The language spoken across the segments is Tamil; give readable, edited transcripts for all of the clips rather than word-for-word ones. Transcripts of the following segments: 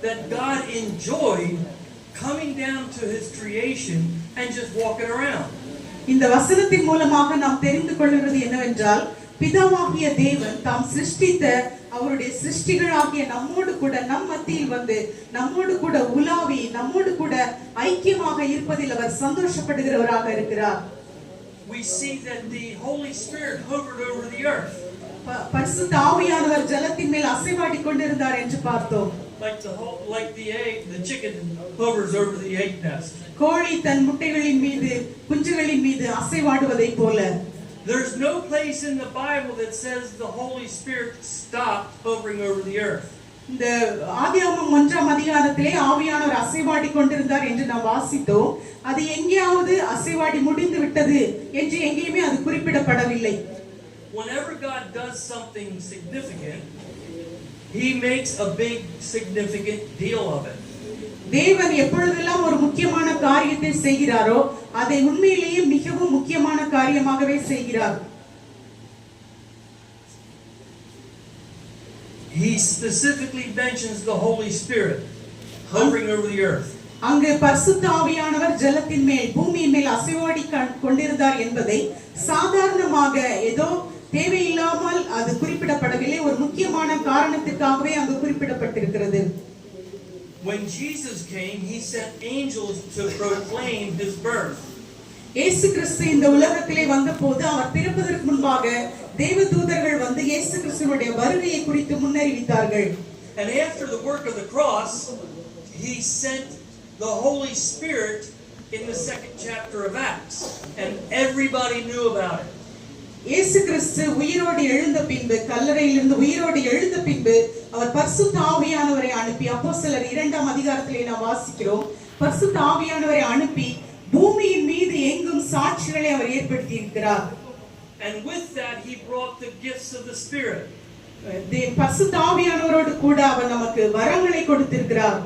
that God enjoyed coming down to his creation and just walking around. இந்த வசனத்தின் மூலமாக நாம் தெரிந்து கொள்கிறது என்னவென்றால் பிதாவாகிய தேவன் தாம் சிருஷ்டித்த அவருடைய சிருஷ்டிகளாகிய நம்மோடு கூட நம் மத்தியில் வந்து நம்மோடு கூட உலாவி நம்மோடு கூட ஐக்கியமாக இருப்பதில் அவர் சந்தோஷப்படுகிறவராக இருக்கிறார். We see that the Holy Spirit hovered over the earth. பரிசுத்த ஆவியானவர் ஜலத்தின் மேல் அசைவாடிக் கொண்டிருந்தார் என்று பார்த்தோம். Like the egg, the chicken hovers over the egg nest. கோழி தன் முட்டைகளின் மீது குஞ்சுகளின் மீது அசைவாடுவதை போல. There's no place in the Bible that says the Holy Spirit stopped hovering over the earth. இந்த ஆதியாகமம் 1ஆம் அதிகாரத்திலே ஆவியானவர் அசைவாடி கொண்டிருந்தார் என்று நாம் வாசித்தோம். அது எங்கேயாவது அசைவாடி முடிந்து விட்டது என்று எங்கேயுமே அது குறிப்பிடப்படவில்லை. Whenever God does something significant, he makes a big significant deal of it. தேவன் எப்பொழுதெல்லாம் ஒரு முக்கியமான காரியத்தை செய்கிறாரோ அதை உண்மையிலேயே மிகவும் முக்கியமான காரியமாகவே செய்கிறார். He specifically mentions the Holy Spirit hovering over the earth. அங்கு பரிசுத்த ஆவியானவர் ஜலத்தின் மேல் பூமியின் மேல் அசைவாடி கொண்டிருந்தார் என்பதை சாதாரணமாக ஏதோ தேவையில்லாமல் அது குறிப்பிடப்படவில்லை, ஒரு முக்கியமான காரணத்திற்காகவே அங்கு குறிப்பிடப்பட்டிருக்கிறது. When Jesus came, he sent angels to proclaim his birth. இயேசு கிறிஸ்து இந்த உலகத்திலே வந்தபோது அவர் பிறப்பதற்கு முன்பாக தேவதூதர்கள் வந்து இயேசு கிறிஸ்துவினுடைய வருகையை குறித்து முன்னறிவித்தார்கள். And after the work of the cross, he sent the Holy Spirit in the 2nd chapter of Acts, and everybody knew about it. இயேசு கிறிஸ்து உயிரோடு எழுந்த பின்பு, கல்லறையிலிருந்து உயிரோடு எழுந்த பின்பு அவர் பரிசுத்த ஆவியானவரை அனுப்பி, அப்போஸ்தலர் 2ஆம் அதிகாரத்திலே நாம் வாசிக்கிறோம், பரிசுத்த ஆவியானவரை அனுப்பி பூமியின் மீது எங்கும் சாட்சிகளை அவர் ஏற்படுத்தி இருக்கிறார். And with that he brought the gifts of the Spirit. பரிசுத்த ஆவியானவரோடு கூட அவர் நமக்கு வரங்களை கொடுத்திருக்கிறார்.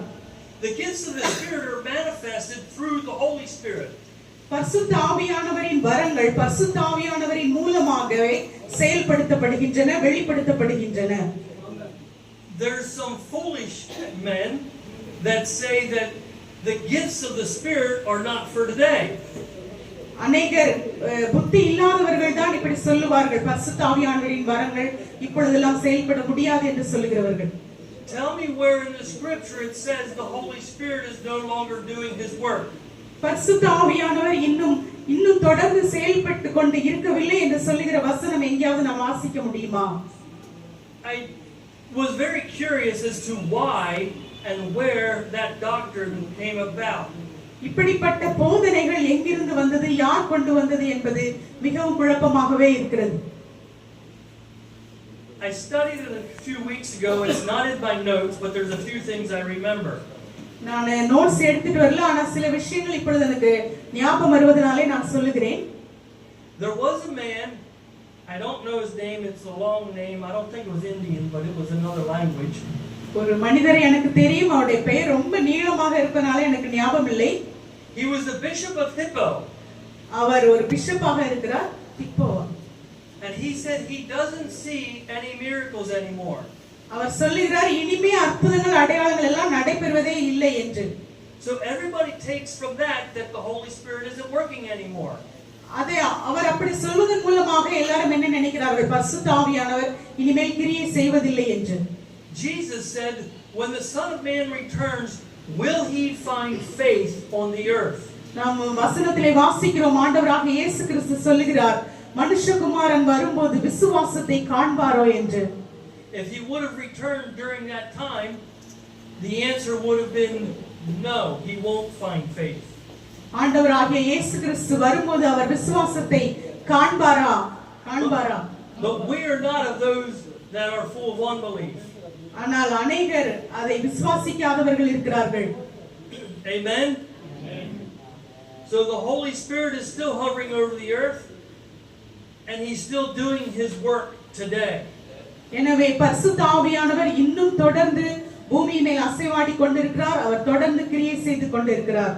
The gifts of the Spirit are manifested through the Holy Spirit. பரிசுத்த ஆவியானவரின் வரங்கள் பரிசுத்த ஆவியானவரின் மூலமாகவே செயல்படுத்தப்படுகின்றன, வெளிப்படுத்தப்படுகின்றன. There's some foolish men that say that the gifts of the Spirit are not for today. அநேகர் புத்தி இல்லாதவர்கள் தான் இப்படி சொல்லுவார்கள், பரிசுத்த ஆவியானவரின் வரங்கள் இப்பொழுதெல்லாம் செயல்பட முடியாது என்று சொல்லுகிறவர்கள். Tell me where in the scripture it says the Holy Spirit is no longer doing his work. பரிசுத்த ஆவியானவர் இன்னும் தொடர்ந்து செயல்பட்டு கொண்டு இருக்கவில்லை என்று சொல்லுகிற வசனம் எங்கேயாவது நாம் வாசிக்க முடியுமா? I was very curious as to why and where that doctrine came about. இப்படிப்பட்ட போதனைகள் எங்கிருந்து வந்தது, யார் கொண்டு வந்தது என்பது மிகவும் குழப்பமாகவே இருக்கிறது. I studied it a few weeks ago. It's not in my notes, but there's a few things I remember. நான் நோட்ஸ் எடுத்துட்டு வரல, ஆனா சில விஷயங்கள் இப்பொழுது எனக்கு ஞாபகம் வருவதனாலே நான் சொல்லுகிறேன். There was a man, I don't know his name, it's a long name. I don't think it was Indian, but it was another language. ஒரு மனிதரை எனக்கு தெரியும், அவருடைய பெயர் ரொம்ப நீளமாக இருப்பதனால எனக்கு ஞாபகம் இல்லை. He was the bishop of Hippo. அவர் ஒரு பிஷப்பாக இருக்கிறார், hippo. And he said he doesn't see any miracles anymore. அவர் சொல்லுகிறார் இனிமே அற்புதங்கள் அடையாளங்கள் எல்லாம் நடைபெறுவதே இல்லை என்று. So everybody takes from that the Holy Spirit isn't working anymore. அதை அவர் அப்படி சொல்வதன் மூலமாக எல்லாரும் என்ன நினைக்கிறார்கள், பரிசுத்த ஆவியானவர் இனிமேல் கிரியை செய்வதில்லை என்று. Jesus said, when the Son of Man returns, will he find faith on the earth? நாம் வசனத்திலே வாசிக்கிறோம், ஆண்டவராக இயேசு கிறிஸ்து சொல்லுகிறார், மனுஷகுமாரன் வரும்போது விசுவாசத்தை காண்பாரோ என்று. If he would have returned during that time, the answer would have been no, he won't find faith. ஆண்டவராகிய இயேசு கிறிஸ்து வரும்போது அவர் விசுவாசத்தை காண்பாரா? But we are not of those that are full of unbelief. ஆனால் அநேகர் அதை விசுவாசிக்காதவர்கள் இருக்கிறார்கள். Amen. So the Holy Spirit is still hovering over the earth and he's still doing his work today. எனவே பரிசுத்த ஆவியானவர் இன்னும் தொடர்ந்து பூமியின் மேல் அசைவாடி கொண்டிருக்கிறார், அவர் தொடர்ந்து கிரியை செய்து கொண்டிருக்கிறார்.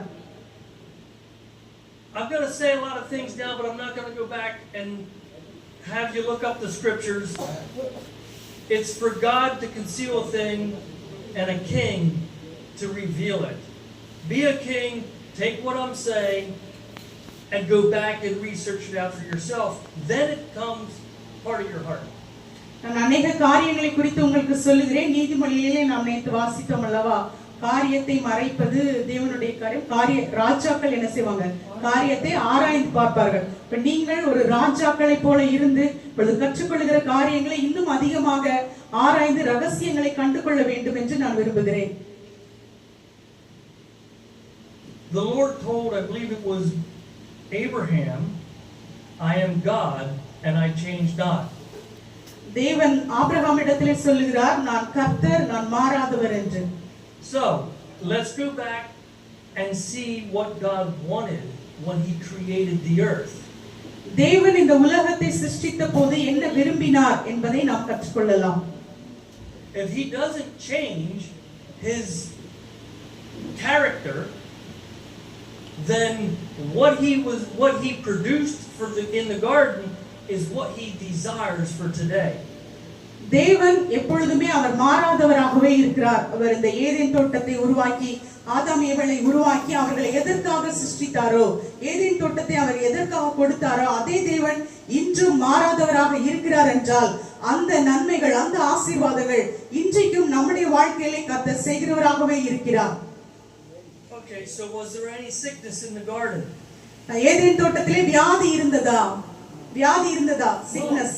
I'm going to say a lot of things now, but I'm not going to go back and have you look up the scriptures. It's for God to conceal a thing and a king to reveal it. Be a king, take what I'm saying, and go back and research it out for yourself. Then it becomes part of your heart. நான் अनेक காரியங்களை குறித்து உங்களுக்கு சொல்லுகிறேன். நீதிமொழிகளிலே நாம் நேற்று வாசித்தோம் அல்லவா, காரியத்தை மறைப்பது தேவனுடைய காரியம். ராஜாக்கள் என்ன செய்வாங்க? காரியத்தை ஆராய்ந்து பார்ப்பார்கள். இப்ப நீங்கள் ஒரு ராஜாக்களை போல இருந்து இப்பொழுது கற்றுக்கொள்ளுகிற காரியங்களை இன்னும் அதிகமாக ஆராய்ந்து ரகசியங்களை கண்டுகொள்ள வேண்டும் என்று நான் விரும்புகிறேன். The Lord told, I believe it was Abraham, I am God and I change not. தேவன் ஆபிரகாமிடத்திலே சொல்லுகிறார், நான் கர்த்தர், நான் மாறாதவர் என்று. So, let's go back and see what God wanted when he created the earth. தேவன் இந்த உலகத்தை சிருஷ்டித்த போது என்ன விரும்பினார் என்பதை நாம் கற்றுக்கொள்ளலாம். If he doesn't change his character, then what he produced in the garden is what he desires for today. தேவன் எப்பொழுதுமே அவர் மாறாதவராகவே இருக்கிறார். அவர் இந்த ஏதேன் தோட்டத்தை உருவாக்கி ஆதாம் ஏவாளை உருவாக்கி அவர்களை எதற்காக சிருஷ்டித்தாரோ, ஏதேன் தோட்டத்தை அவர் எதற்காக கொடுத்தாரோ, அதே தேவன் இன்றும் மாறாதவராக இருக்கிறார் என்றால் அந்த நன்மைகள், அந்த ஆசீர்வாதங்கள் இன்றைக்கும் நம்முடைய வாழ்க்கையிலே கர்த்தர் செய்கிறவராகவே இருக்கிறார். Okay, so was there any sickness in the garden? Eden தோட்டத்திலே வியாதி இருந்ததா? Sickness.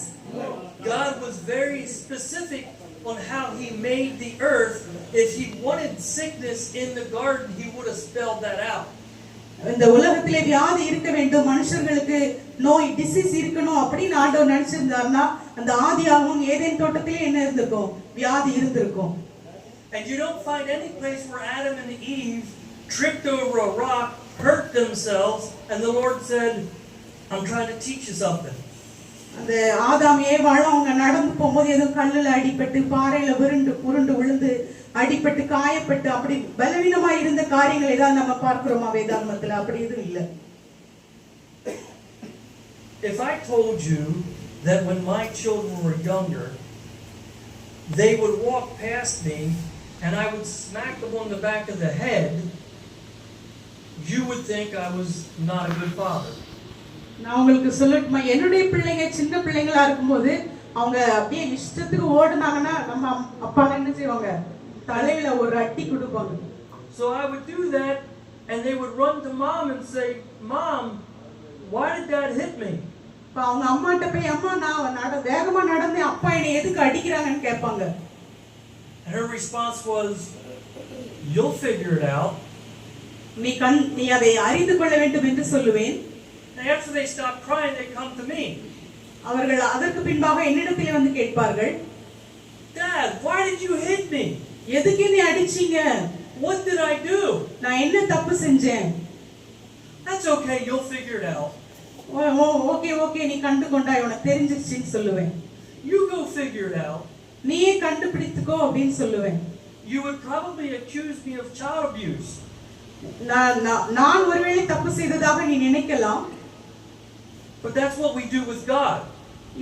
God was very specific on how he made the earth. If he wanted sickness in the garden, he would have spelled that out. இந்த உலகத்திலே வியாதி இருக்க வேண்டும், மனுஷர்களுக்கு நோய், டிசீஸ் இருக்கணும் அப்படின்னு ஆண்டவர் நினைச்சிருந்தார்னா அந்த ஆதியாகமம் ஏதேன் தோட்டத்திலே என்ன இருந்திருக்கும்? வியாதி இருந்திருக்கும். And you don't find any place where Adam and Eve tripped over a rock, hurt themselves, and the Lord said, I'm trying to teach you something. அந்த ஆதாம் ஏவாளும் அவங்க நடந்து போகும்போது ஏதோ கல்லுல அடிபட்டு பாறையில உருண்டு விழுந்து அடிபட்டு காயப்பட்டு அப்படி பலவீனமா இருந்த காரியங்கள் ஏதாவது நம்ம பார்க்கிறோமா வேதாகமத்துல? அப்படி எதுவும் இல்ல. If I told you that when my children were younger, they would walk past me and I would smack them on the back of the head, you would think I was not a good father. நான் உங்களுக்கு சொல்லட்டுமா, என்னுடைய பிள்ளைங்க சின்ன பிள்ளைங்களா இருக்கும்போது அவங்க அப்படியே இஷ்டத்துக்கு ஓடுனாங்கன்னா நம்ம அப்பா என்ன செய்வாங்க? தலையில ஒரு அடி கொடுப்பாங்க. So I would do that and they would run to mom and say, Mom, why did dad hit me? அப்ப அவங்க அம்மாட்ட போய், அம்மா நான் வேகமா நடந்தேன், அப்பா என்னை எதுக்கு அடிக்கிறாங்கன்னு கேட்பாங்க. And her response was, you'll figure it out. நீ அதை அறிந்து கொள்ள வேண்டும் என்று சொல்லுவேன். And after they stop crying, they come to me. அவர்கள் அதற்கு பின்பாக என்னிடத்திலே வந்து கேட்பார்கள், Dad, why did you hit me? எதுக்கு நீ அடிச்சீங்க? What did I do? நான் என்ன தப்பு செஞ்சேன்? That's okay, you'll figure it out. Okay நீ கண்டு கொண்டாய், உனக்கு தெரிஞ்சிருச்சுன்னு சொல்லுவேன். You go figure it out. நீயே கண்டுபிடித்துக்கோ அப்படின்னு சொல்லுவேன். You would probably accuse me of child abuse. நான் ஒருவேளை தப்பு செய்ததாக நீ நினைக்கலாம். But that's what we do with God.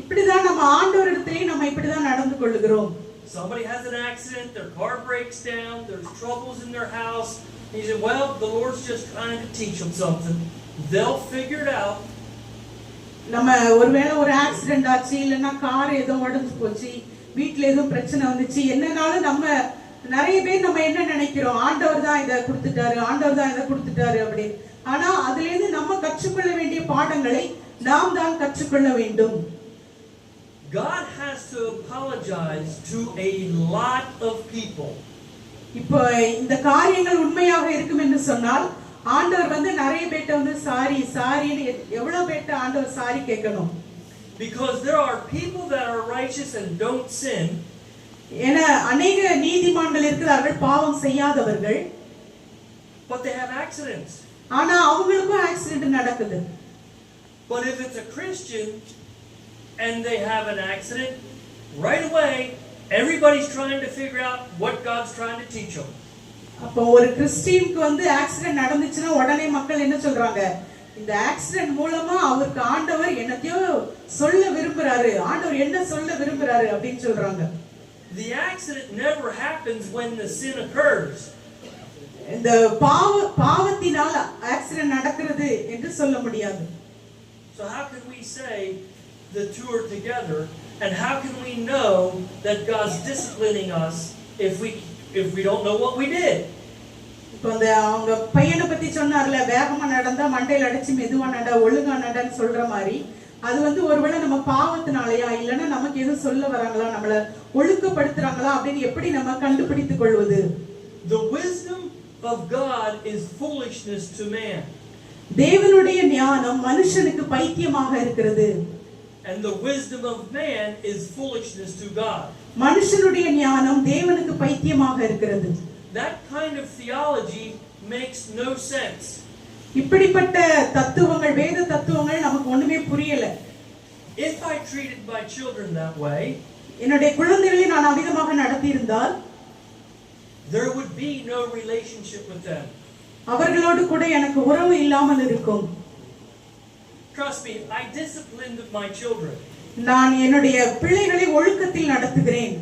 இப்படிதான் நம்ம ஆண்டவரிடத்திலே நம்ம இப்படிதான் நடந்து கொள்ளுகிறோம். Somebody has an accident, their car breaks down, there's troubles in their house. He said, well, the Lord's just trying to teach them something. They'll figure it out. நம்ம ஒருவேளை ஒரு ஆக்சிடென்ட் ஆச்சு, இல்லைன்னா கார் ஏதோ உடைஞ்சு போச்சு, வீட்டுல ஏதோ பிரச்சனை வந்துச்சு, என்னன்னாலும் நம்ம நிறைய பேர் நம்ம என்ன நினைக்கிறோம்? ஆண்டவர் தான் இதை கொடுத்துட்டாரு அப்படி. ஆனா அதுல இருந்து நம்ம கற்றுக்கொள்ள வேண்டிய பாடங்களை நாம் தான் கற்றுக்கொள்ள வேண்டும். God has to apologize to a lot of people. இப்போ இந்த காரியங்கள் உண்மையாக இருக்கும் என்று சொன்னால் ஆண்டவர் வந்து நிறைய பேட்ட வந்து சாரின்னு எவ்வளவு பேட்ட ஆண்டவர் சாரி கேட்கணும்? Because there are people that are righteous and don't sin. ஏன்னா அநேக நீதிமான்கள் இருக்கிறார்கள், பாவம் செய்யாதவர்கள். But they have accidents. ஆனா அவங்களுக்கும் ஆக்சிடென்ட் நடக்குது. But if it's a Christian and they have an accident, right away everybody's trying to figure out what God's trying to teach them. அப்போ ஒரு கிறிஸ்டியனுக்கு வந்து ஆக்சிடென்ட் நடந்துச்சுன்னா உடனே மக்கள் என்ன சொல்றாங்க? இந்த ஆக்சிடென்ட் மூலமா அவருக்கு ஆண்டவர் என்னத்தையோ சொல்ல விரும்புறாரு, ஆண்டவர் என்ன சொல்ல விரும்புறாரு அப்படின்னு சொல்றாங்க. The accident never happens when the sin occurs. இந்த பாவத்தினால் ஆக்சிடென்ட் நடக்கிறது என்று சொல்ல முடியாது. So how can we say the two are together, and how can we know that God's disciplining us if we don't know what we did? இப்போ அந்த அவங்க பையனை பத்தி சொன்னார்ல, வேகமா நடந்தா மண்டையில அடிச்சு மெதுவா நட, ஒழுங்கா நடன்னு சொல்ற மாதிரி, அது ஒருவேளை நம்ம பாவத்தினாலயா இல்லைன்னா நமக்கு எதுவும் சொல்ல வராங்களா, நம்மள ஒழுக்கப்படுத்துறாங்களா அப்படின்னு எப்படி நம்ம கண்டுபிடித்துக் கொள்வது? The wisdom of God is foolishness to man. தேவனுடைய ஞானம் மனுஷனுக்கு பைத்தியமாக இருக்கிறது. And the wisdom of man is foolishness to God. மனுஷனுடைய ஞானம் தேவனுக்கு பைத்தியமாக இருக்கிறது. That kind of theology makes no sense. இப்படிப்பட்ட தத்துவங்கள், வேத தத்துவங்கள் நமக்கு ஒண்ணுமே புரியல. If I treated my children that way, என்னுடைய குழந்தைகளை நான் அவிதமாக நடத்தி இருந்தால், there would be no relationship with them. அவர்களோடு கூட எனக்கு உறவு இல்லாமல் இருக்கும். Trust me, I disciplined my children. நான் என்னுடைய பிள்ளைகளை ஒழுக்கத்தில் நடத்துகிறேன்.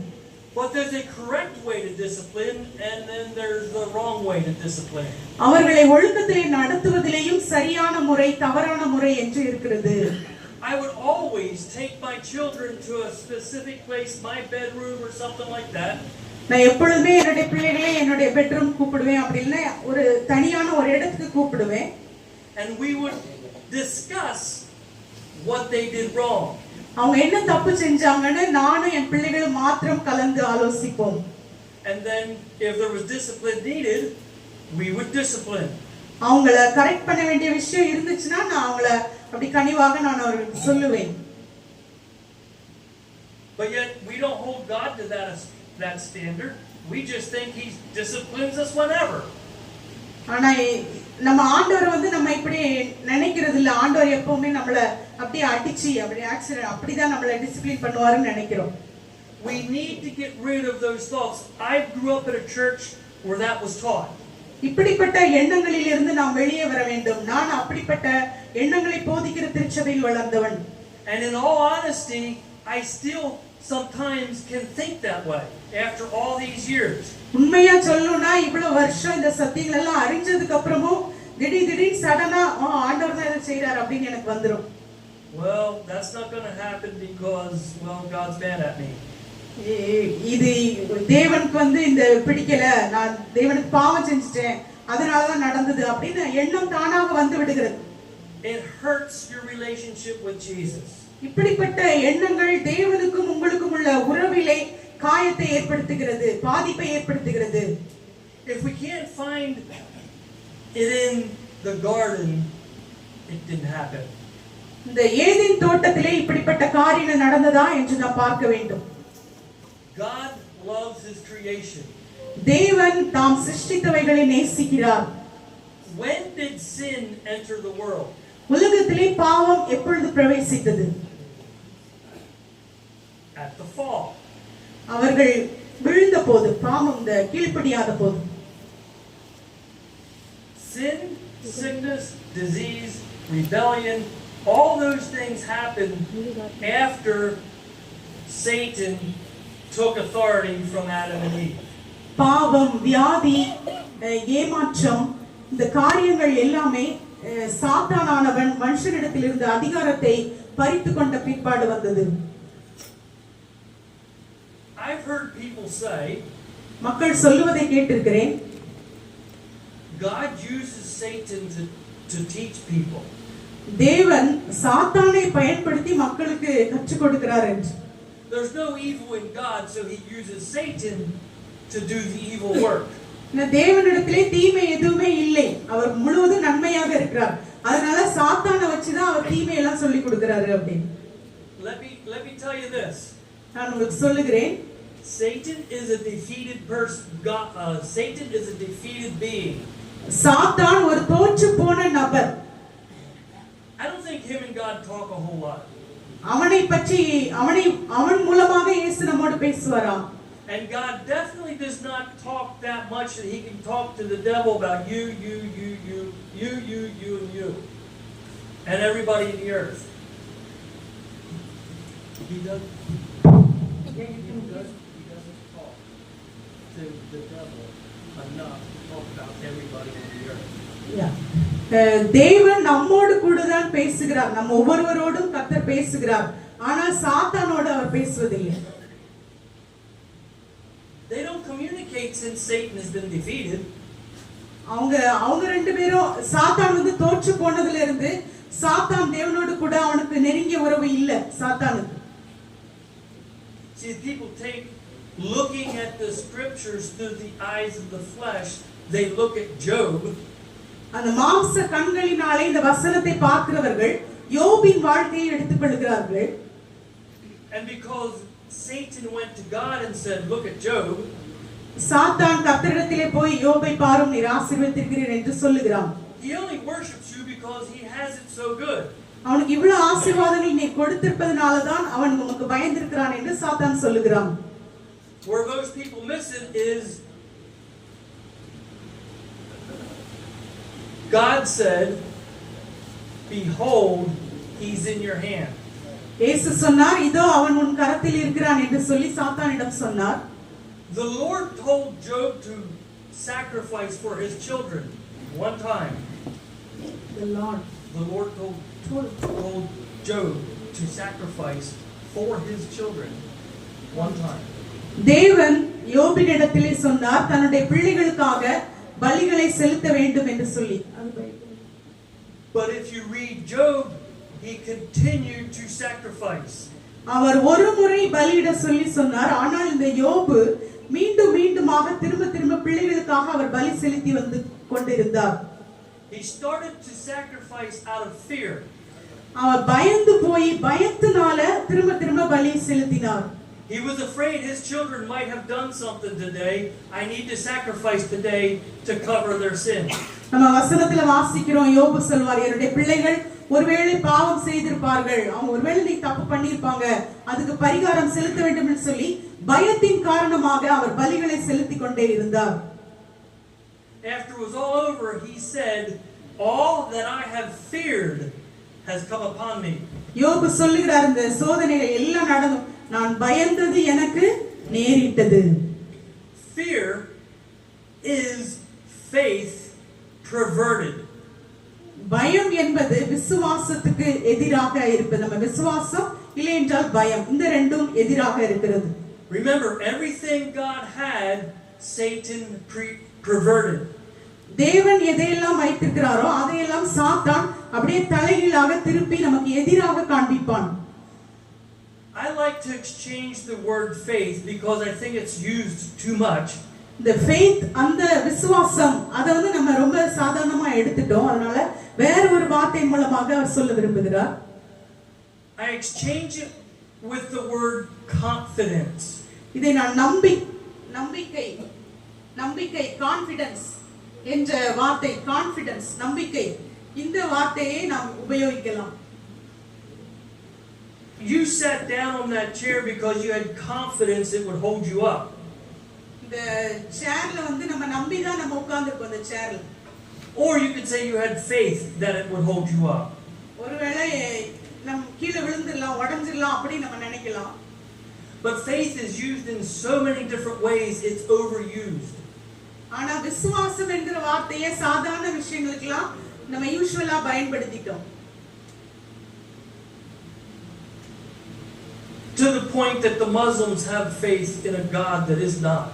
But there's a correct way to discipline, and then there's the wrong way to discipline. அவர்களை ஒழுக்கத்திலே நடத்துவதிலேயும் சரியான முறை, தவறான முறை என்று இருக்கிறது. I would always take my children to a specific place, my bedroom or something like that. நான் எப்பொழுதுமே என்னுடைய பிள்ளைகளை என்னுடைய பெட்ரூம் கூப்பிடுவேன், அப்படி இல்ல ஒரு தனியான ஒரு இடத்துக்கு கூப்பிடுவேன். And we would discuss what they did wrong. அவங்க என்ன தப்பு செஞ்சாங்கன்னு நானும் என் பிள்ளைகளும் மாத்திரம் கலந்து ஆலோசிப்போம். And then if there was discipline needed, we would discipline. அவங்கள கரெக்ட் பண்ண வேண்டிய விஷயம் இருந்துச்சுன்னா நான் அவங்கள அப்படி கனிவாக நான் அவர்களுக்கு சொல்லுவேன். But yet we don't hold God to that standard. We just think he disciplines us whenever. ஆனா நம்ம ஆண்டவர் நம்ம இப்படி நினைக்கிறது இல்ல. ஆண்டவர் எப்பவுமே நம்மள அப்படியே அடிச்சு அப்படி ஆக்சிடென்ட் அப்படிதான் நம்மள டிசிப்ளின் பண்ணுவாருன்னு நினைக்கிறோம். We need to get rid of those thoughts. I grew up in a church where that was taught. இப்படிப்பட்ட எண்ணங்களில் இருந்து நாம் வெளியே வர வேண்டும். நான் அப்படிப்பட்ட எண்ணங்களை போதிக்கிற திருச்சபையில் வளர்ந்தவன். And in all honesty, I still sometimes can think that way after all these years. உண்மையா சொல்லணும்னா இவ்வளவு வருஷம் இந்த சத்தியங்கள் எல்லாம் அறிஞ்சதுக்கு அப்புறமும் திடீர் சடனா ஆண்டவர் தான் இதை செய்றார் அப்படின்னு எனக்கு வந்துரும். Well, that's not going to happen because God's mad at me. இது தேவனுக்கு இந்த பிடிக்கல, நான் தேவனுக்கு பாவம் செஞ்சிட்டேன், அதனால தான் நடந்தது அப்படின்னு எண்ணம் தானாக வந்து விடுகிறது. It hurts your relationship with Jesus. இப்படிப்பட்ட எண்ணங்கள் தேவனுக்கும் உங்களுக்கும் உள்ள உறவிலே காயத்தை ஏற்படுத்துகிறது, பாதிப்பை ஏற்படுத்துகிறது. If we can't find it in the garden, it didn't happen. இந்த ஏதேன் தோட்டத்திலே இப்படிப்பட்ட காரியங்கள் நடந்ததா என்று நாம் பார்க்க வேண்டும். God loves his creation. தேவன் தாம் சிருஷ்டித்தவைகளை நேசிக்கிறார். When did sin enter the world? உலகத்திலே பாவம் எப்பொழுது பிரவேசித்தது? At the fall. அவர்கள் விழுந்த போது, பாவம் கீழ்ப்படியாத போது. Sin, sickness, disease, rebellion, all those things happened after Satan took authority from Adam and Eve. பாவம், வியாதி, ஏமாற்றம், இந்த காரியங்கள் எல்லாமே சாத்தானானவன் மனுஷனிடத்திலிருந்து அதிகாரத்தை பறித்துக் கொண்ட பிற்பாடு வந்தது. I've heard people say, மக்கள் சொல்லுவதை கேட்டிருக்கிறேன், God uses Satan to teach people. தேவன் சாத்தானை பயன்படுத்தி மக்களுக்கு கற்றுக் கொடுக்கிறார் என்று. There's no evil in God, so he uses Satan to do the evil work. தேவனிடத்திலே தீமை எதுவுமே இல்லை, அவர் முழுவதும் நன்மையாக இருக்கிறார், அதனால சாத்தானை வச்சுதான் அவர் தீமை எல்லாம் சொல்லி கொடுக்கிறாரு அப்படின்னு. Let me tell you this. நான் உங்களுக்கு சொல்லுகிறேன், Satan is a defeated person. Satan is a defeated being. சாத்தான் ஒரு தோற்று போன நபர். I don't think him and God talk a whole lot. அவன் மூலமாக இயேசு நம்மோடு பேசுவாராம். And God definitely does not talk that much that he can talk to the devil about you, and everybody in the earth. He does. He doesn't talk to the devil enough to talk about everybody on the earth. தேவன் நம்மோடு கூட தான் பேசுகிறார். நம்ம ஒவ்வொருவரோடும் கர்த்தர் பேசுகிறார். ஆனால் சாத்தானோடு அவர் பேசுவதில்லை. They don't communicate since Satan has been defeated. அவங்க ரெண்டு பேரும் சாத்தான் வந்து தோற்று போனதுல இருந்து சாத்தான் தேவனோடு கூட அவனுக்கு நெருங்கிய உறவு இல்ல சாத்தானுக்கு. See, people take looking at the scriptures through the eyes of the flesh. They look at Job. அந்த மாம்ச கண்களினாலே இந்த வசனத்தை பார்க்கிறவர்கள் யோபின் வாழ்க்கையை எடுத்துக்கொள்கிறார்கள். And because Satan went to God and said, "Look at Job," சாத்தான் கர்த்தரிடத்திலே போய் யோபை பாரும், நீர் ஆசீர்வதிக்கிறீர் என்று சொல்லுகிறான். he only worships you because he has it so good. அவனுக்கு இவ்வளவு ஆசீர்வாதங்கள் நீ கொடுத்திருப்பதனால தான் அவன் உனக்கு பயந்திருக்கிறான் என்று சாத்தான் சொல்லுகிறான். Where those people miss it is God said, "Behold, he's in your hand." இயேசு சொன்னார், இதோ அவன் உன் கரத்தில் இருக்கிறான் என்று சொல்லி சாத்தானிடம் சொன்னார். The Lord told Job to sacrifice for his children one time. The Lord told Job to sacrifice for his children one time. தேவன் யோபினிடத்திலே சொன்னார் தன்னுடைய பிள்ளைகளுக்காக பலிகளை செலுத்த வேண்டும் என்று சொல்லி. But if you read Job, he continued to sacrifice. அவர் ஒரு முறை பலியிட சொல்லி சொன்னார். ஆனால் இந்த யோபு மீண்டும் மீண்டுமாக திரும்ப பிள்ளைகளுக்காக அவர் பலி செலுத்தி வந்து கொண்டிருந்தார். He started to sacrifice out of fear. அவர் பயந்து போய் பயத்தினால திரும்ப பலி செலுத்தினார். He was afraid his children might have done something today. I need to sacrifice today to cover their sin. நம்ம வசனத்துல வாசிக்கிறோம், யோபு சொல்வார், என்னுடைய பிள்ளைகள் ஒருவேளை பாவம் செய்திருப்பார்கள், அவங்க ஒருவேளை நீ தப்பு பண்ணிருப்பாங்க, அதுக்கு பரிகாரம் செலுத்த வேண்டும் என்று சொல்லி பயத்தின் காரணமாக அவர் பலிகளை செலுத்தி கொண்டே இருந்தார். After it was all over, he said, "All that I have feared has come upon me." யோபு சொல்லுகிறார், இந்த சோதனைகள் எல்லாம் நடந்தும் நான் பயந்தது எனக்கு நேரிட்டது. Fear is faith perverted. பயம் என்பது விசுவாசத்துக்கு எதிராக இருப்பது. நம்ம விசுவாசம் இல்லை என்றால் பயம், இந்த ரெண்டும் எதிராக இருக்கிறது. Remember, everything God had, Satan perverted. தேவன் எதையெல்லாம் வைத்திருக்கிறாரோ அதையெல்லாம் சாத்தான் அப்படியே தலைகீழாக திருப்பி நமக்கு எதிராக காண்பிப்பான். I like to exchange the word faith because I think it's used too much. The faith, அந்த விசுவாசம், அதை வந்து நம்ம ரொம்ப சாதாரணமா எடுத்துட்டோம். அதனால வேற ஒரு வார்த்தை மூலமாக அவர் சொல்ல விரும்புகிறார். I exchange it with the word confidence. இதை நான் நம்பிக்கை கான்ஃபிடன்ஸ் என்ற வார்த்தை, கான்ஃபிடன்ஸ் நம்பிக்கை, இந்த வார்த்தையை நாம் உபயோகிக்கலாம். You sat down on that chair because you had confidence it would hold you up. இந்த சேர்ல வந்து நம்ம நம்பி தான் நம்ம உட்கார்ந்திருக்கோம் அந்த சேர்ல. Or you could say you had faith that it would hold you up. ஒருவேளை நம்ம கீழ விழுந்துறலாம், உடைஞ்சிரலாம் அப்படி நம்ம நினைக்கலாம். But faith is used in so many different ways, it's overused. ஆனா விசுவாசம் என்கிற வார்த்தையை சாதாரண விஷயங்களுக்கெல்லாம் நம்ம யூசுவலா பயன்படுத்திட்டோம். To the point that the Muslims have faith in a God that is not.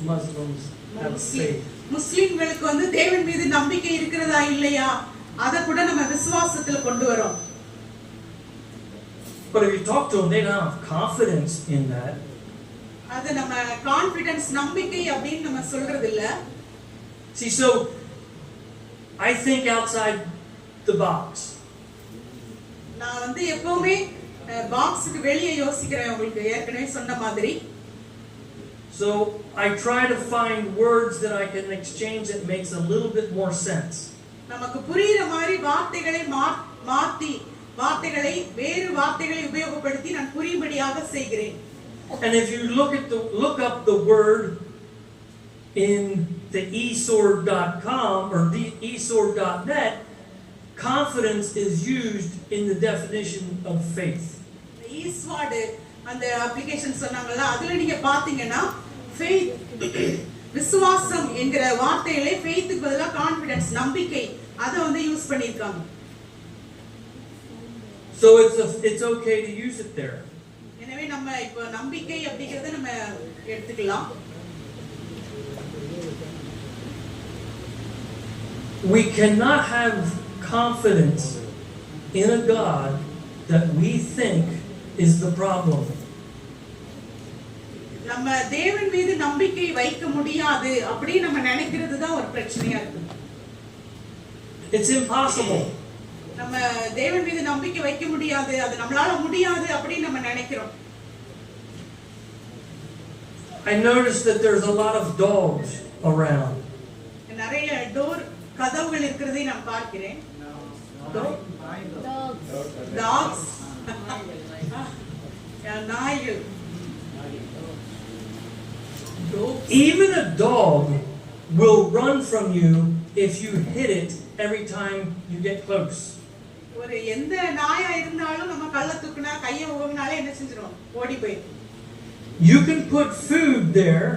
Muslims have faith. முஸ்லிம்களுக்கு வந்து தேவன் மீது நம்பிக்கை இருக்கிறதா இல்லையா அத கூட நம்ம விசுவாசத்துல கொண்டு வரோம். But if you talk to them, they don't have confidence in that. அது நம்ம கான்ஃபிடன்ஸ் நம்பிக்கை அப்படினு நம்ம சொல்றது இல்ல. See, so I think outside the box. நான் வந்து எப்பவுமே பாக்ஸ்க்கு வெளியே யோசிக்கிறேன், உங்களுக்கு ஏற்கனவே சொன்ன மாதிரி. So I try to find words that I can exchange that makes a little bit more sense. நமக்கு புரியுற மாதிரி வார்த்தைகளை மாத்தி வார்த்தைகளை வேறு வார்த்தைகளை உபயோகப்படுத்தி நான் புரியும்படியாக செய்கிறேன். And if you look up the word in the esword.com or the esword.net, confidence is used in the definition of faith. ஈஸ்வார்ட் அந்த அப்ளிகேஷன் சொன்னாங்கல, அதுல நீங்க பாத்தீங்கன்னா faith விசுவாசம் என்கிற வார்த்தையிலே faithக்கு பதிலா confidence நம்பிக்கை அத வந்து யூஸ் பண்ணிருக்காங்க. So it's okay to use it there. எனவே நம்ம இப்ப நம்பிக்கை அப்படிங்கறத நம்ம எடுத்துக்கலாம். We cannot have confidence in a God that we think is the problem. நம்ம தேவன் மீது நம்பிக்கை வைக்க முடியாது அப்படி நம்ம நினைக்கிறது தான் ஒரு பிரச்சனையா இருக்கு. It's impossible. நம்ம தேவன் மீது நம்பிக்கை வைக்க முடியாது, அது நம்மளால முடியாது அப்படி நம்ம நினைக்கிறோம். I noticed that there's a lot of dogs around. நிறைய டோர் கதவுகள் இருக்கிறதை நான் பார்க்கிறேன். டாக்ஸ் நாய்கள். Even a dog will run from you if you hit it every time you get close. ஒரு எந்த நாயா இருந்தாலும் நம்ம கல்ல தூக்குனா கையை ஓங்கினாலே என்ன செஞ்சிரும், ஓடி போயிடும். You can put food there.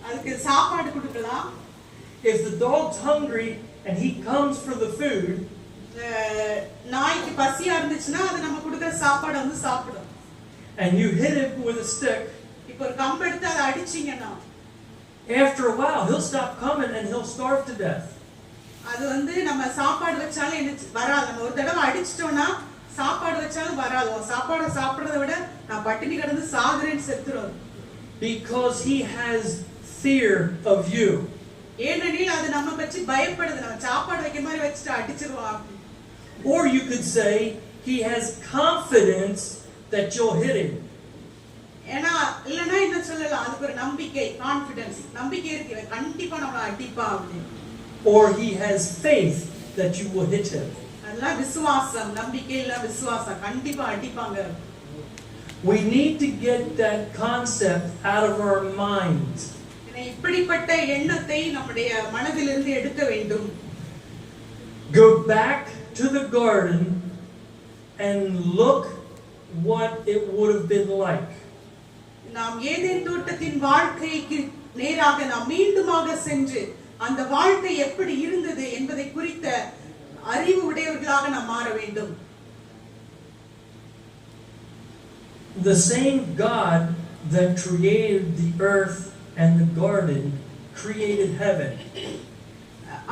அதுக்கு சாப்பாடு கொடுக்கலாம். If the dog's hungry and he comes for the food, நாய்க்கு பசியா இருந்துச்சுன்னா அது நம்ம கொடுக்கிற சாப்பாடு வந்து சாப்பிடும். and you hit it with a stick, இப்போ ஒரு கம்பு எடுத்து அதை அடிச்சீங்கன்னா after a while he'll stop coming and he'll starve to death. அது வந்து நம்ம சாப்பாடு வச்சாலும் என்ன வராது. நம்ம ஒரு தடவை அடிச்சிட்டோம்னா சாப்பாடு வச்சாலும் வராது. சாப்பாடு சாப்பிடுறத விட நான் பட்டினி கிடந்து சாகுறேன்னு செத்துரும். Because he has fear of you. ஏனெனில் அது நம்ம பற்றி பயப்படுது. நம்ம சாப்பாடு வைக்க மாதிரி வச்சுட்டு அடிச்சிருவோம். Or you could say he has confidence that you'll hit him. ஏனா இல்லனா என்ன சொல்லலாம், அதுக்கு ஒரு நம்பிக்கை, கான்ஃபிடன்ஸ், நம்பிக்கை இருக்கு கண்டிப்பா நம்ம அடிப்பா அப்படி. Or he has faith that you will hit him. அதெல்லாம் விசுவாசம், நம்பிக்கை இல்ல விசுவாசம், கண்டிப்பா அடிப்பாங்க. We need to get that concept out of our minds. இப்படிப்பட்ட எண்ணத்தை நம்முடைய மனதிலிருந்து எடுக்க வேண்டும். Go back to the garden and look what it would have been like. நாம் ஏதேன் தோட்டத்தின் வாழ்க்கைக்கு நேராக நாம் மீண்டுமாக சென்று அந்த வாழ்க்கை எப்படி இருந்தது என்பதை குறித்த அறிவு உடையவர்களாக நாம் மாற வேண்டும். The same God that created the earth and the garden created heaven.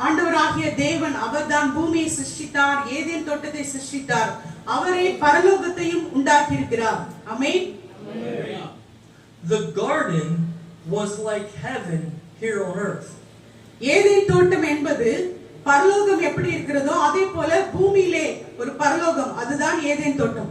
ஆண்டவராகிய தேவன் அவர்தான் பூமியை சிருஷ்டித்தார், ஏதேன் தோட்டத்தை சிருஷ்டித்தார், அவரே பரலோகத்தையும் உண்டாக்கி இருக்கிறார். ஆமென். The garden was like heaven here on earth. Eden தோட்டம் என்பது பரலோகம் எப்படி இருக்கிறதோ அதே போல பூமியிலே ஒரு பரலோகம், அதுதான் ஏதேன் தோட்டம்.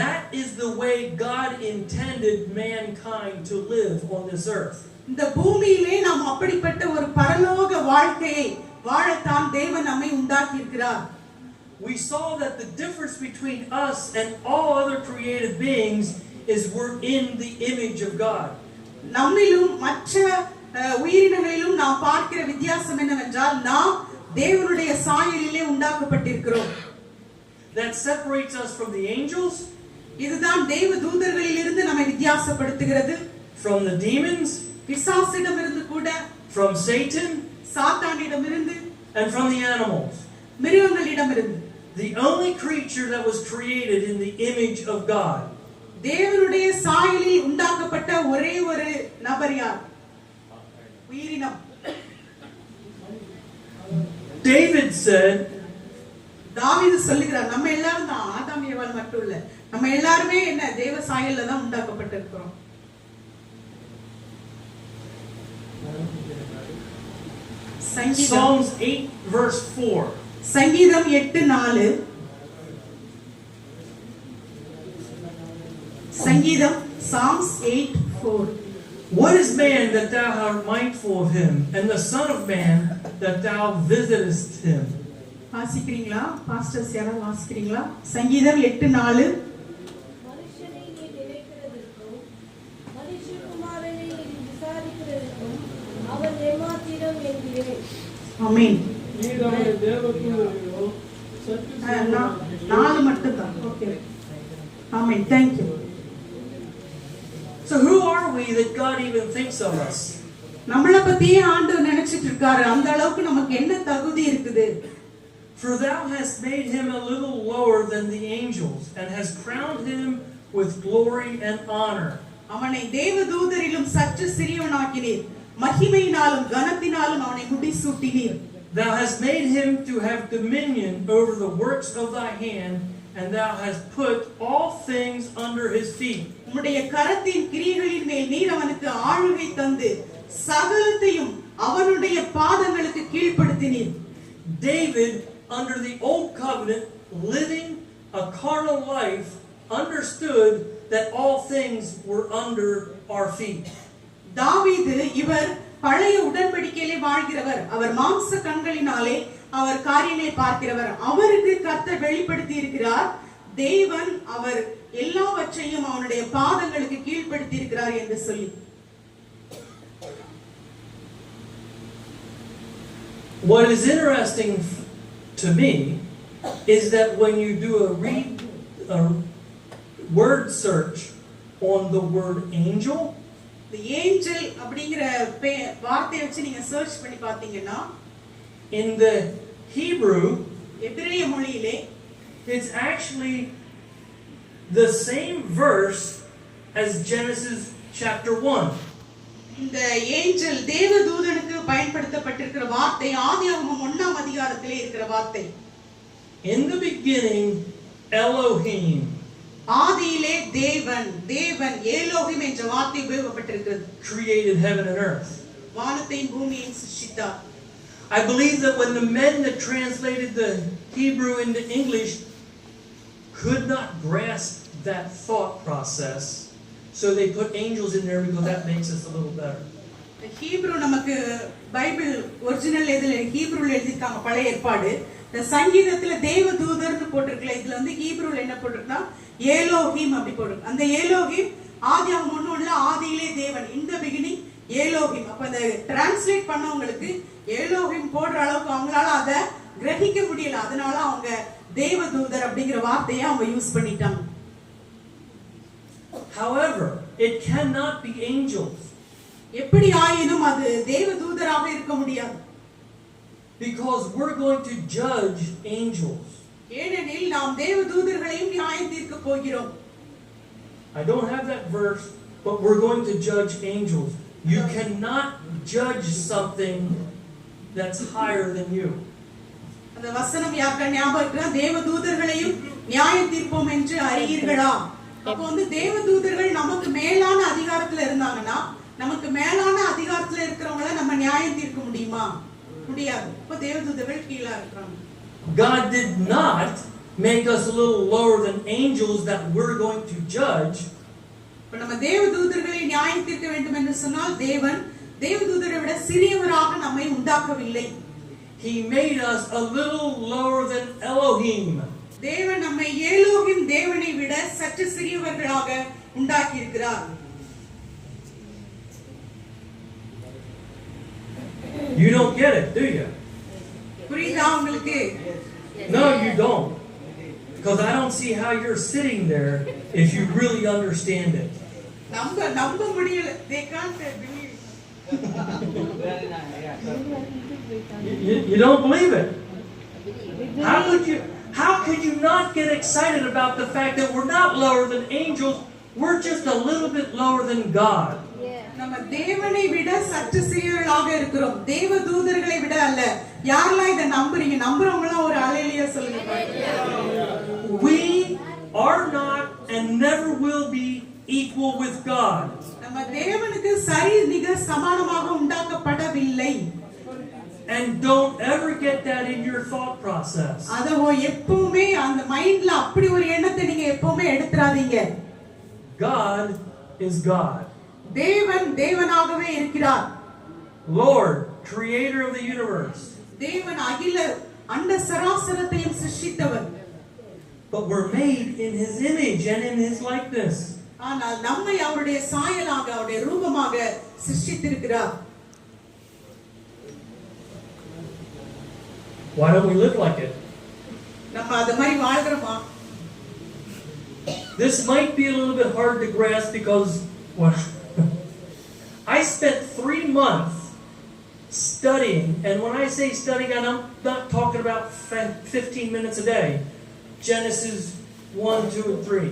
That is the way God intended mankind to live on this earth. இந்த பூமியிலே நாம் அப்படிப்பட்ட ஒரு பரலோக வாழ்க்கையை வாழத்தான் தேவன் நம்மை உண்டாக்கி இருக்கிறார். We saw that the difference between us and all other created beings is we're in the image of God. நம்மிலும் மற்ற உயிரினங்களிலும் நாம் பார்க்கிற வித்தியாசம் என்னவென்றால் நாம் தேவனுடைய சாயலிலே உண்டாக்கப்பட்டிருக்கிறோம். That separates us from the angels, இதுதான் தேவ தூதர்களிலிருந்து நம்மை வித்தியாசப்படுத்துகிறது. from the demons, பிசாசிடமிருந்து கூட, from Satan, சாத்தானிடமிருந்து, and from the animals. மிருகங்களிடமிருந்து. The only creature that was created in the image of God. தேவனுடைய சாயலில் உண்டாக்கப்பட்ட ஒரே ஒரு நபர் யார்? உயிரினம். David said, தாவீது சொல்லுகிறார், நம்ம எல்லாரும் தான், ஆதாம் ஏவாள் மட்டும் இல்ல, நம்ம எல்லாருமே என்ன தேவ சாயல்ல தான் உண்டாக்கப்பட்டிருக்கிறோம். Psalms 8 verse 4. சங்கீதம் 8:4. சங்கீதம் Psalms 8:4. What is man that thou art mindful of him, and the son of man that thou visitest him? வாசிக்கிறீங்களா? பாஸ்டர்ஸ் யாராவது வாசிக்கிறீங்களா? சங்கீதம் 8:4. மனுஷனை நீ நினைக்கிறதற்கும் மனுஷகுமாரனை நீ விசாரிக்கிறதற்கும் அவன் ஏமாத்திரம் என்கிறேன். ஆமென். நீதானே தேவதூதரையோ சற்று 4 மட்டும் தான். Okay. Amen. Thank you. So who are we that God even thinks of us? நம்மள பத்தியே ஆண்டவர் நினைச்சிட்டு இருக்காரு. அந்த அளவுக்கு நமக்கு என்ன தகுதி இருக்குது? For thou hast made him a little lower than the angels, and hast crowned him with glory and honor. அவனை தேவதூதரிலும் சற்று சிறியவனாக்கினீர். மகிமையினாலும் கனத்தினாலும் அவனை முடிசூட்டினீர். Thou hast made him to have dominion over the works of thy hand, and thou hast put all things under his feet. உம்முடைய கரத்தின் கிரியைகளின் மேல் நீர் அவனுக்கு ஆளுகை தந்து சகலத்தையும் அவனுடைய பாதங்களுக்கு கீழ்ப்படுத்தினீர். David, under the old covenant, living a carnal life, understood that all things were under our feet. தாவீது இவர் பழைய உடன்படிக்கையிலே வாழ்கிறவர். அவர் மாம்ச கண்களினாலே அவர் காரியங்களை பார்க்கிறவர். அவருக்கு கர்த்தர் வெளிப்படுத்தி இருக்கிறார். தேவன் அவர் எல்லாவற்றையும் அவனுடைய பாதங்களுக்கு கீழ்ப்படுத்தி இருக்கிறார் என்று சொல்லி. What is interesting to me is that when you do a word search on the word angel, the angel அப்படிங்கற வார்த்தையை வச்சு நீங்க சர்ச் பண்ணி பாத்தீங்கன்னா, in the Hebrew, எபிரேய மொழியிலே, it's actually the same verse as Genesis chapter 1. இந்த ஏஞ்சல் தேவதூதனுக்கு பயன்படுத்தப்பட்டிருக்கிற வார்த்தை ஆதியாகமம் 1ஆம் அதிகாரத்திலே இருக்கிற வார்த்தை. In the beginning, Elohim. ஆதியிலே தேவன், தேவன் எலோஹிம் என்ற வார்த்தை உபயோகப்பட்டிருக்கிறது. Created heaven and earth. வானத்தையும் பூமியையும் சிருஷ்டித்தார். I believe that when the men that translated the Hebrew into English could not grasp that thought process, so they put angels in there because that makes us a little better. Hebrew நமக்கு பைபிள் ஒரிஜினல் இதுல ஹீப்ருல எழுதிருக்காங்க பழைய ஏற்பாடு. இந்த சங்கீதத்துல தேவதூதர்னு போட்டிருக்கல, இதுல வந்து ஹீப்ருல என்ன போட்டிருக்கா ஏலோஹிம் அப்படி போட்டிருக்கு. அந்த ஏலோஹிம் ஆதியாகமம் 1:1 ஆதியிலே தேவன், in the beginning ஏலோஹிம். அப்ப அந்த டிரான்ஸ்லேட் பண்ணவங்களுக்கு ஏலோஹிம் போடுற அளவுக்கு அவங்களால அதை கிரகிக்க முடியல. அதனால அவங்க தேவதூதர் அப்படிங்கிற வார்த்தையை அவங்க யூஸ் பண்ணிட்டாங்க. However, it cannot be angels. எப்படி ஆயினும் அது தேவதூதராக இருக்க முடியாது. Because we're going to judge angels. ஏனெனில் நாம் தேவதூதர்களையும் நியாயம் தீர்க்க போகிறோம். I don't have that verse, but we're going to judge angels. You cannot judge something that's higher than you. அந்த வசனம் யாருக்கா ஞாபகம் இருக்கா? தேவதூதர்களையும் நியாயம் தீர்ப்போம் என்று அறியீர்களா? அப்போ வந்து தேவதூதர்கள் நமக்கு மேலான அதிகாரத்துல இருந்தாங்கன்னா, நமக்கு மேலான அதிகாரத்துல இருக்கிறவங்கள நம்ம நியாயம் தீர்க்க முடியுமா? முடியாது. அப்போ தேவதூதர்கள் கீழே இருக்காங்க. God did not make us a little lower than angels that we're going to judge. இப்ப நம்ம தேவதூதர்களை நியாயம் தீர்க்க வேண்டும் என்று சொன்னால் தேவன் தேவதூதரை விட சிறியவராக நம்மை உண்டாக்கவில்லை. He made us a little lower than Elohim. தேவன் நம்மை ஏலோஹிம் தேவனை விட சற்று சிறியவர்களாக உண்டாக்கி இருக்கிறார். You don't get it, do you? புரியுதா உங்களுக்கு? No, you don't. Because I don't see how you're sitting there if you really understand it. நம்ப முடியல. They can't believe. You don't believe it. How could you not get excited about the fact that we're not lower than angels, we're just a little bit lower than God? நம்ம தேவனை விட சற்று சிறியவர்களாக இருக்கிறோம். தேவதூதர்களை விட அல்ல. யாரெல்லாம் இதை நம்புறீங்க? நம்புறவங்களா ஒரு அல்லேலூயா சொல்லுங்க. We are not and never will be equal with God. நம்ம தேவனுக்கு சரி நிகர் சமானமாக உண்டாக்கப்படவில்லை. And don't ever get that in your thought process. அதோ எப்பவுமே அந்த மைண்ட்ல அப்படி ஒரு எண்ணத்தை நீங்க எப்பவுமே எடுத்துறாதீங்க. God is God. தேவன் தேவனாகவே இருக்கிறார். Lord, creator of the universe. தேவன் அகில அண்ட சராசரத்தையும் சிருஷ்டித்தவர். But we're made in his image and in his likeness. ஆனால் நம்மை அவருடைய சாயலாக அவருடைய ரூபமாக சிருஷ்டித்திருக்கிறார். Why don't we live like it? நம்ம அத மாதிரி வாழ்றோமா? This might be a little bit hard to grasp because spent 3 months studying, and when I say studying, I'm not talking about 15 minutes a day. Genesis 1, 2, and 3.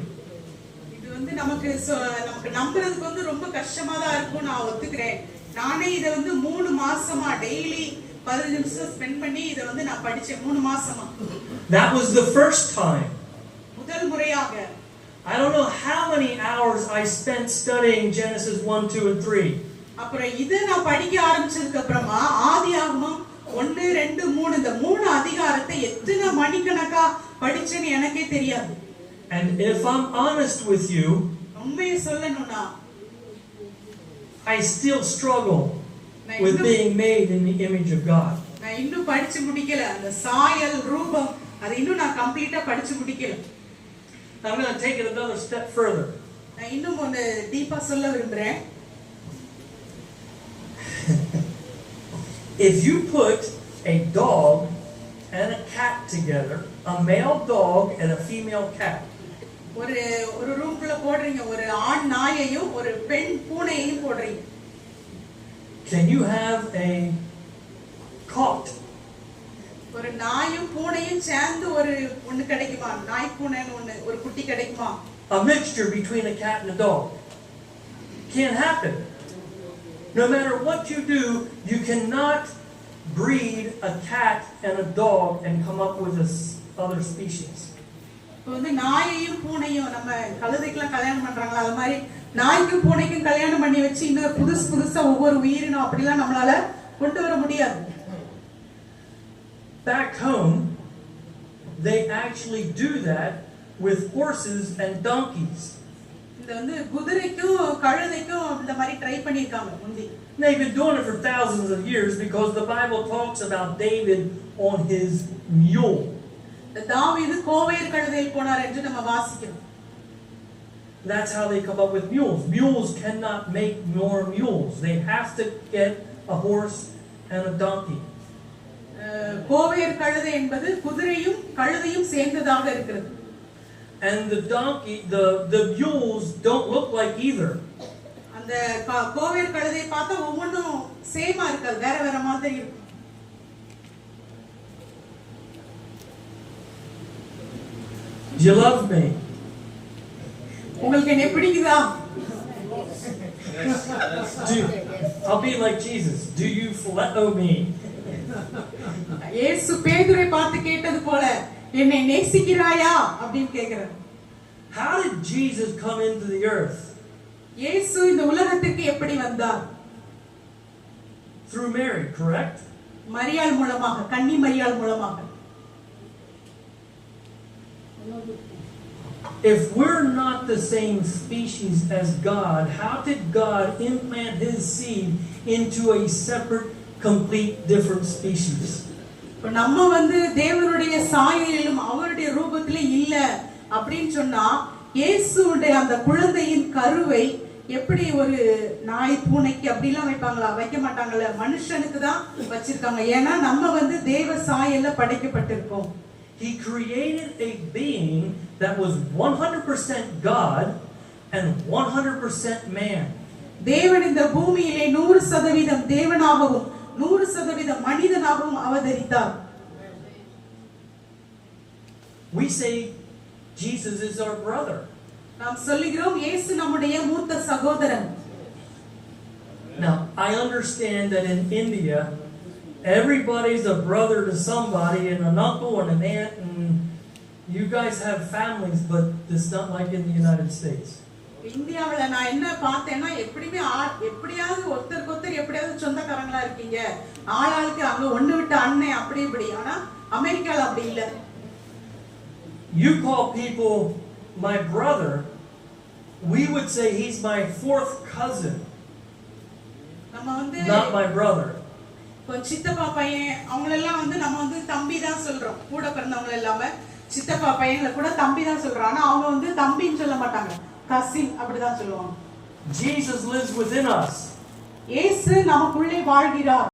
இது வந்து நமக்கு நம்புறதுக்கு வந்து ரொம்ப கஷ்டமா தான் இருக்கும், நான் ஒத்துக்கிறேன். நானே இதை வந்து 3 மாசமா டெய்லி 15 நிமிஷம் ஸ்பெண்ட் பண்ணி இதை வந்து நான் படிச்சேன் 3 மாசமா. That was the first time. முதல் முறையாக. I don't know how many hours I spent studying Genesis 1, 2, and 3. அப்புறம் இதை நான் படிக்க ஆரம்பிச்சதுக்கு அப்புறமா ஆதியாகமம் 1, 2, 3 இந்த 3 அதிகாரத்தை எத்தனை மணிக்கணக்கா படிச்சேன்னு எனக்கே தெரியாது. And if I'm honest with you, உண்மையை சொல்லணும்னா I still struggle with being made in the image of God. நான் இன்னும் படிச்சு முடிக்கல. அந்த சாயல் ரூபம் அதை இன்னும் நான் கம்ப்ளீட்டா படிச்சு முடிக்கல. I'm going to take it another step further. நான் இன்னும் ஒன்னு டீப்பா சொல்ல விரும்புறேன். If you put a dog and a cat together, a male dog and a female cat, ஒரு ரூம்க்குள்ள போடுறீங்க, ஒரு ஆண் நாயையும் ஒரு பெண் பூனையையும் போடுறீங்க. can you have a colt? ஒரு நாயும் பூனையும் சேர்ந்து ஒரு ஒண்ணு கிடைக்குமா? நாய் பூனைன்னு ஒண்ணு ஒரு குட்டி கிடைக்குமா? A mixture between a cat and a dog can't happen. No matter what you do, you cannot breed a cat and a dog and come up with this other species. இப்போ வந்து நாயையும் பூனையும் நம்ம கழுதைக்கெல்லாம் கல்யாணம் பண்றாங்களா, அது மாதிரி நாய்க்கும் பூனைக்கும் கல்யாணம் பண்ணி வச்சு இன்னொரு புதுசா ஒவ்வொரு உயிரினம் அப்படிலாம் நம்மளால கொண்டு வர முடியாது. Back home, they actually do that with horses and donkeys. இந்த வந்து குதிரைக்கும் கழுதைக்கும் இந்த மாதிரி ட்ரை பண்ணிருக்காங்க முந்தி. They've been doing it for thousands of years because the Bible talks about David on his mule. தாவீது கோவேர் கழுதையில் போனார் என்று நம்ம வாசிக்கிறோம். That's how they come up with mules. Mules cannot make more mules. They have to get a horse and a donkey. GoAir கழுதை என்பது குதிரையும் கழுதையும் சேர்ந்ததாக இருக்கிறது. And the donkey, the mules don't look like either. அந்த கோவேர் கழுதை பார்த்தா ஒவ்வொன்றும் சேமா இருக்காது, வேற வேற மாதிரி இருக்கும். Do you love me? உங்களுக்கு என்ன பிடிக்குதா? I'll be like Jesus. Do you phileo me? இயேசு பேதுரை பார்த்து கேட்டது போல என்னை நேசிக்கிறாயா அப்படின்னு கேக்குறார். How did Jesus come into the earth? இயேசு இந்த உலகத்துக்கு எப்படி வந்தார்? Through Mary, correct? மரியாள் மூலமாக, கன்னி மரியாள் மூலமாக. If we're not the same species as God, how did God implant His seed into a separate, complete, different species? நம்ம வந்து தேவனுடைய சாயலிலும் அவருடைய ரூபத்திலே இல்ல அப்படின்னு சொன்னா இயேசுடைய அந்த குழந்தையின் கருவை எப்படி ஒரு நாய் பூனைக்கு அப்படிலாம் வைப்பாங்களா? வைக்க மாட்டாங்கல்ல, மனுஷனுக்கு தான் வச்சிருக்காங்க. ஏன்னா நம்ம வந்து தேவ சாயல்ல படைக்கப்பட்டிருக்கோம். He created a being that was 100% God and 100% man. தேவன் இந்த பூமியிலே 100% தேவனாகவும் 100% மனிதனாகவும் அவதரித்தார். We say Jesus is our brother. நாம் சொல்லுகிறோம் இயேசு நம்முடைய மூத்த சகோதரன். Now, I understand that in India, everybody's a brother to somebody and an uncle and an aunt, and you guys have families, but it's not like in the United States. இந்தியாவுல நான் என்ன பார்த்தேன்னா எப்படியாவது ஒருத்தருக்கு எப்படியாவது சொந்தக்காரங்களா இருக்கீங்க, ஆளாளுக்கு அங்க ஒண்ணு விட்டு அண்ணன் அப்படி இப்படி. ஆனா அமெரிக்கால அப்படி இல்ல. You call people my brother, we would say he's my fourth cousin, நம்ம வந்து not my brother. சித்தப்பா பையன் அவங்களெல்லாம் வந்து நம்ம வந்து தம்பி தான் சொல்றோம். கூட பிறந்தவங்க எல்லாமே சித்தப்பா பையன்ல கூட தம்பி தான் சொல்றோம். ஆனா அவங்க வந்து தம்பின்னு சொல்ல மாட்டாங்க, கசின் அப்படிதான் சொல்லுவாங்க. Jesus lives within us. இயேசு நமக்குள்ளே வாழ்கிறார்.